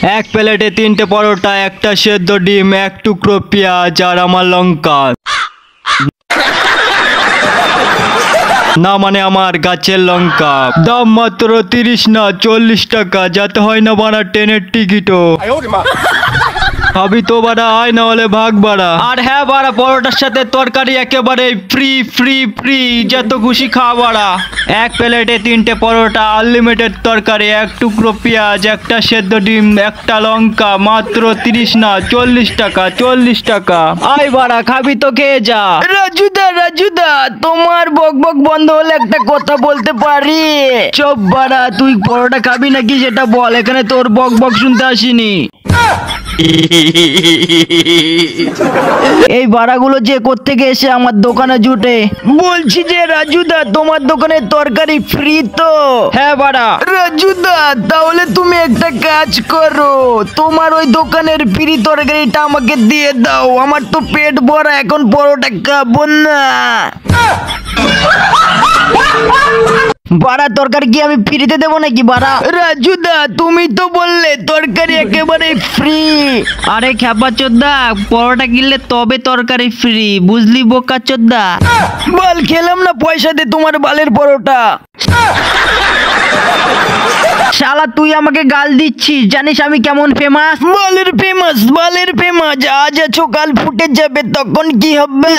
এক প্লেটে 3টে পরোটা, একটা সেদ্ধ ডিম, এক টুকরো পেঁয়াজ আর আমার লঙ্কা। না মানে আমার গাছের লঙ্কা। দাম মাত্র 30 না 40 টাকা, যাতে হয় না বাড়া ট্রেনের টিকিটও। খাবি তো বাড়া, আয় না হলে ভাগ বাড়া। আর হ্যাঁ বাড়া, পরোটার সাথে তরকারি একেবারে ফ্রি ফ্রি ফ্রি, যত খুশি খাওয়া বাড়া। এক প্লেটে 3টে পরোটা, আনলিমিটেড তরকারি, এক টুকরো পেঁয়াজ, একটা সেদ্ধ ডিম, একটা লঙ্কা, মাত্র 30 না 40 টাকা। 40 টাকা। আয় বাড়া, খাবি তো খেয়ে যা। রাজুদা তোমার বক বক বন্ধ হলে একটা কথা বলতে পারি? চুপ বাড়া, তুই পরোটা খাবি নাকি সেটা বল, এখানে তোর বক বক শুনতে আসিনি। এই বাড়াগুলো যে কোত্থেকে এসে আমার দোকানে জুটে? বলছি যে রাজুদা, তোমার দোকানে তরকারি ফ্রি তো? হ্যাঁ বাড়া। রাজুদা তাহলে তুমি একটা কাজ করো, তোমার ওই দোকানের ফ্রি তরকারিটা আমাকে দিয়ে দাও, আমার তো পেট ভরা, এখন পরোটা খাবো না। বাড়া তরকারি কি আমি ফ্রিতে দেবো নাকি বাড়া? রাজুদা তুমি তো বললে তরকারি একেবারে ফ্রি। আরে খ্যাপা চোদ্দা, পরোটা কিনলে তবে তরকারি ফ্রি, বুঝলি বোকা চোদ্দা? বাল খেলাম না, পয়সা দে তোমার বালের পরোটা। শালা তুই আমাকে গাল দিচ্ছিস, জানিস আমি কেমন ফেমাস? বালের ফেমাস, বালের ফেমাস, আজ আছো কাল ফুটে যাবে, তখন কি হবে?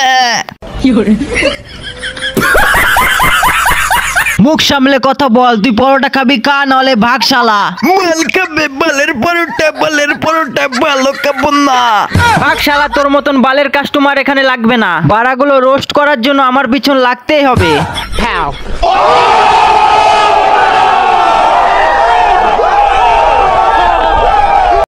মুখ সামলে কথা বল, তুই পরোটা খাবি খা, নাহলে ভাগ শালা। বাল খাবে, বালের পরোটা, বালের পরোটা, ভালো খাবো না। ভাগ শালা, তোর মতন বালের কাস্টমার এখানে লাগবে না। বাড়াগুলো রোস্ট করার জন্য আমার পিছন লাগতেই হবে। হ্যাঁ।